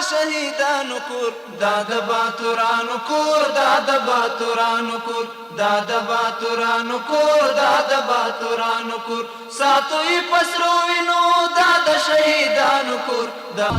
شهیدانو کور دا د باتورانو کور دا د باتورانو کور دا د باتورانو کور دا د باتورانو کور ساتوي پسرو وینو دا د شهیدانو کور دا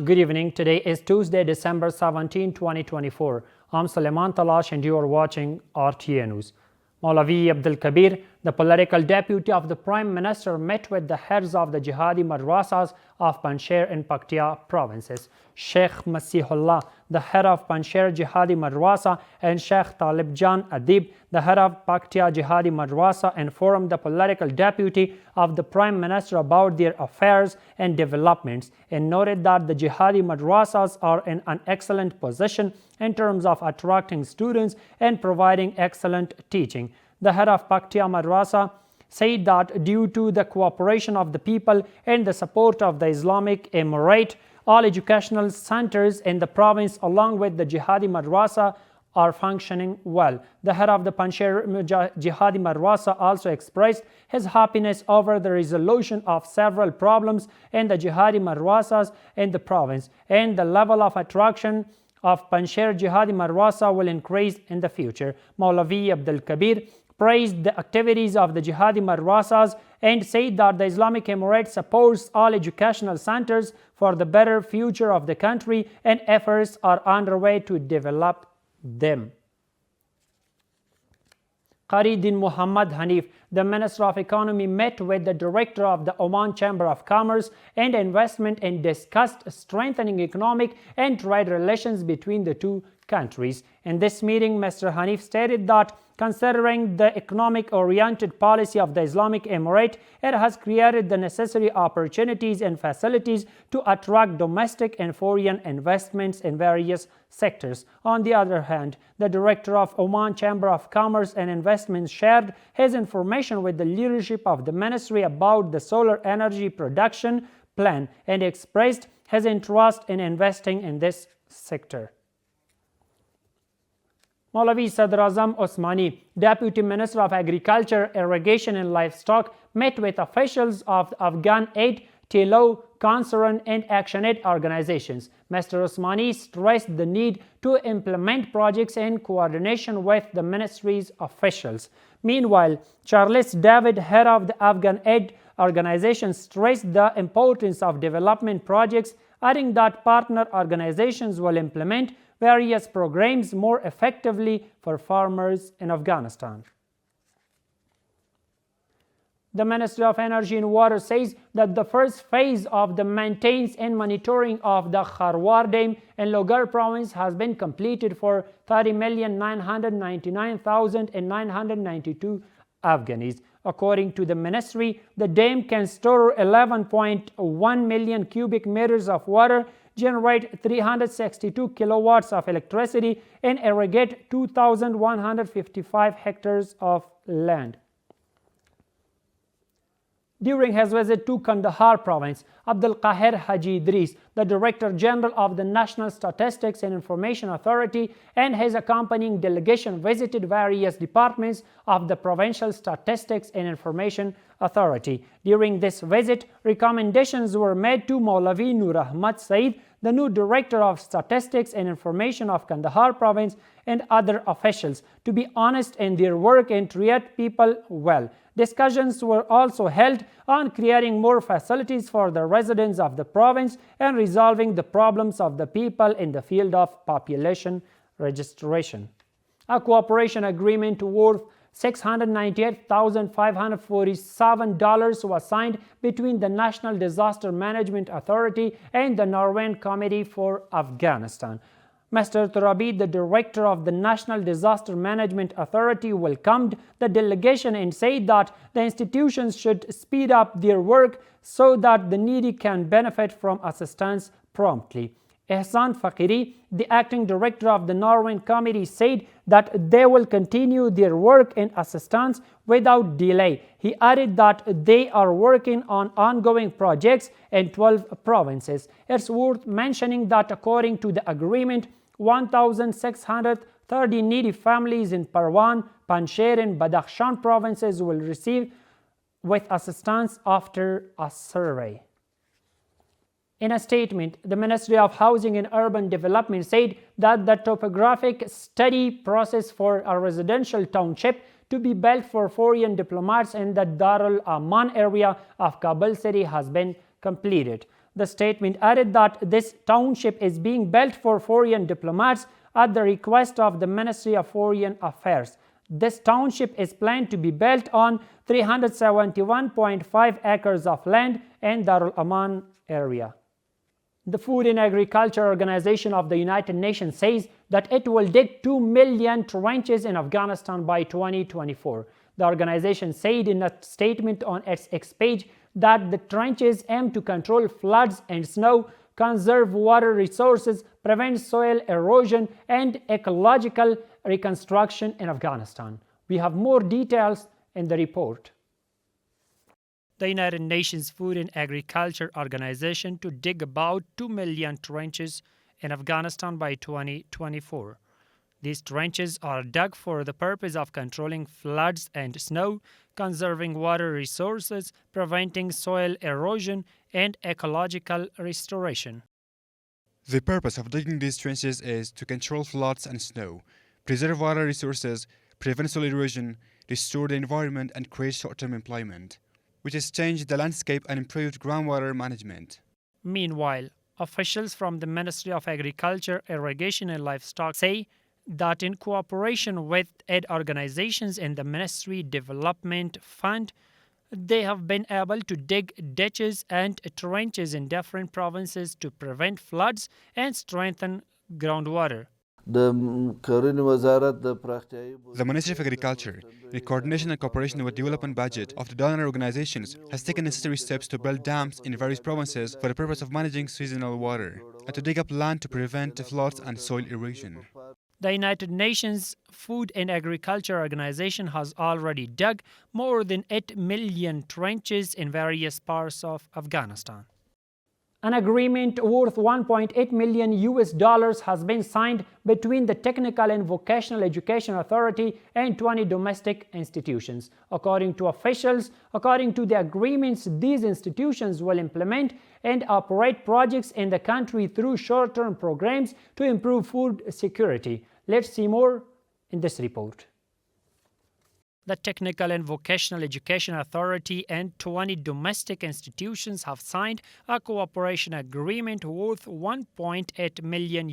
Good evening. Today is Tuesday, December 17, 2024. I'm Suleiman Talash and you are watching RTA News. Maulavi Abdul Kabir, the political deputy of the Prime Minister, met with the heads of the jihadi madrasas of Panjshir and Paktia provinces. Sheikh Masihullah, the head of Panjshir Jihadi Madrasa, and Sheikh Talib Jan Adib, the head of Paktia Jihadi Madrasa, informed the political deputy of the Prime Minister about their affairs and developments, and noted that the jihadi madrasas are in an excellent position in terms of attracting students and providing excellent teaching. The head of Paktia Madrasa said that due to the cooperation of the people and the support of the Islamic Emirate, all educational centers in the province along with the jihadi madrasa are functioning well. The head of the Panjshir Jihadi Madrasa also expressed his happiness over the resolution of several problems in the jihadi madrasas in the province, and the level of attraction of Panjshir Jihadi Madrasa will increase in the future. Maulavi Abdul Kabir praised the activities of the jihadi madrasas and said that the Islamic Emirate supports all educational centers for the better future of the country and efforts are underway to develop them. Qari Din Muhammad Hanif, the Minister of Economy, met with the Director of the Oman Chamber of Commerce and Investment and discussed strengthening economic and trade relations between the two countries. In this meeting, Mr. Hanif stated that considering the economic-oriented policy of the Islamic Emirate, it has created the necessary opportunities and facilities to attract domestic and foreign investments in various sectors. On the other hand, the Director of Oman Chamber of Commerce and Investment shared his information with the leadership of the ministry about the solar energy production plan and expressed his interest in investing in this sector. Maulavi Sadr Azam Osmani, Deputy Minister of Agriculture, Irrigation and Livestock, met with officials of the Afghan Aid, TLO, Concern and ActionAid organizations. Mr. Osmani stressed the need to implement projects in coordination with the ministry's officials. Meanwhile, Charles David, head of the Afghan Aid organization, stressed the importance of development projects, adding that partner organizations will implement various programs more effectively for farmers in Afghanistan. The Ministry of Energy and Water says that the first phase of the maintenance and monitoring of the Kharwar Dam in Logar province has been completed for 30,999,992 Afghanis. According to the ministry, the dam can store 11.1 million cubic meters of water, generate 362 kilowatts of electricity, and irrigate 2,155 hectares of land. During his visit to Kandahar province, Abdul Qahir Haji Idris, the Director General of the National Statistics and Information Authority, and his accompanying delegation visited various departments of the Provincial Statistics and Information Authority. During this visit, recommendations were made to Maulavi Nur Ahmad Saeed, the new Director of Statistics and Information of Kandahar province, and other officials to be honest in their work and treat people well. Discussions were also held on creating more facilities for the residents of the province and resolving the problems of the people in the field of population registration. A cooperation agreement worth $698,547 was signed between the National Disaster Management Authority and the Norwegian Committee for Afghanistan. Mr. Turabi, the Director of the National Disaster Management Authority, welcomed the delegation and said that the institutions should speed up their work so that the needy can benefit from assistance promptly. Ehsan Fakiri, the Acting Director of the Norwegian Committee, said that they will continue their work and assistance without delay. He added that they are working on ongoing projects in 12 provinces. It's worth mentioning that according to the agreement, 1,630 needy families in Parwan, Panjshir and Badakhshan provinces will receive with assistance after a survey. In a statement, the Ministry of Housing and Urban Development said that the topographic study process for a residential township to be built for foreign diplomats in the Darul Aman area of Kabul city has been completed. The statement added that this township is being built for foreign diplomats at the request of the Ministry of Foreign Affairs. This township is planned to be built on 371.5 acres of land in Darul Aman area. The Food and Agriculture Organization of the United Nations says that it will dig 2 million trenches in Afghanistan by 2024. The organization said in a statement on its X page that the trenches aim to control floods and snow, conserve water resources, prevent soil erosion, and ecological reconstruction in Afghanistan. We have more details in the report. The United Nations Food and Agriculture Organization to dig about 2 million trenches in Afghanistan by 2024. These trenches are dug for the purpose of controlling floods and snow, conserving water resources, preventing soil erosion, and ecological restoration. The purpose of digging these trenches is to control floods and snow, preserve water resources, prevent soil erosion, restore the environment, and create short-term employment, which has changed the landscape and improved groundwater management. Meanwhile, officials from the Ministry of Agriculture, Irrigation and Livestock say that in cooperation with aid organizations and the Ministry Development Fund, they have been able to dig ditches and trenches in different provinces to prevent floods and strengthen groundwater. The Ministry of Agriculture, in coordination and cooperation with the development budget of the donor organizations, has taken necessary steps to build dams in various provinces for the purpose of managing seasonal water and to dig up land to prevent floods and soil erosion. The United Nations Food and Agriculture Organization has already dug more than 8 million trenches in various parts of Afghanistan. An agreement worth $1.8 million has been signed between the Technical and Vocational Education Authority and 20 domestic institutions. According to officials, according to the agreements, these institutions will implement and operate projects in the country through short-term programs to improve food security. Let's see more in this report. The Technical and Vocational Education Authority and 20 domestic institutions have signed a cooperation agreement worth $1.8 million.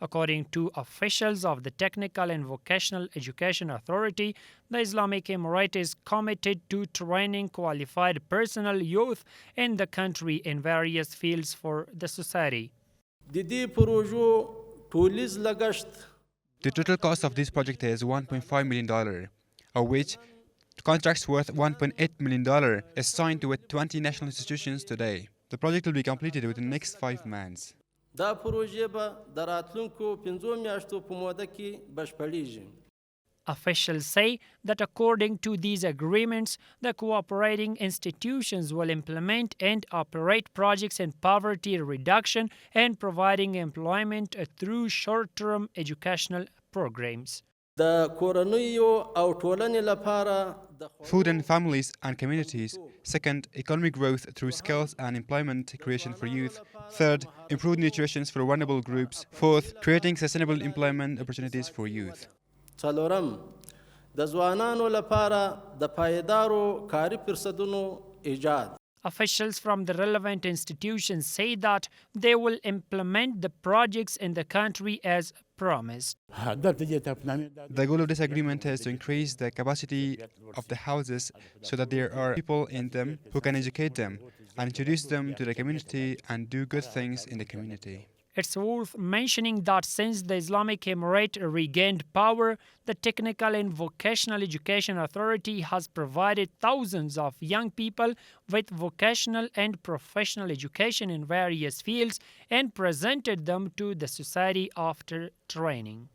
According to officials of the Technical and Vocational Education Authority, the Islamic Emirate is committed to training qualified personnel youth in the country in various fields for the society. The total cost of this project is $1.5 million, of which contracts worth $1.8 million is signed with 20 national institutions today. The project will be completed within the next 5 months. Officials say that according to these agreements, the cooperating institutions will implement and operate projects in poverty reduction and providing employment through short-term educational programs. Food and families and communities. Second, economic growth through skills and employment creation for youth. Third, improved nutrition for vulnerable groups. Fourth, creating sustainable employment opportunities for youth. Officials from the relevant institutions say that they will implement the projects in the country as promised. The goal of this agreement is to increase the capacity of the houses so that there are people in them who can educate them and introduce them to the community and do good things in the community. It's worth mentioning that since the Islamic Emirate regained power, the Technical and Vocational Education Authority has provided thousands of young people with vocational and professional education in various fields and presented them to the society after training.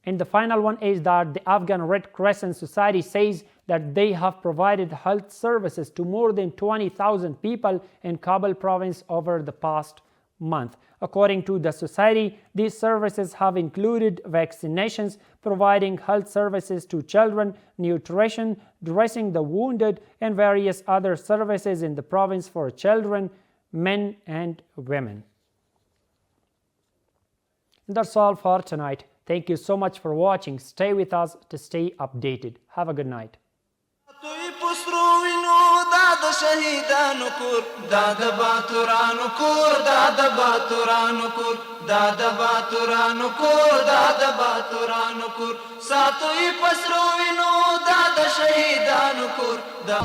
And the final one is that the Afghan Red Crescent Society says that they have provided health services to more than 20,000 people in Kabul province over the past month. According to the society, these services have included vaccinations, providing health services to children, nutrition, dressing the wounded, and various other services in the province for children, men and women. And that's all for tonight. Thank you so much for watching. Stay with us to stay updated. Have a good night. شهیدانو کور دا د باتورانو کور دا د باتورانو کور دا د باتورانو کور دا د باتورانو کور ساتوي پسرو وینو دا د شهیدانو کور دا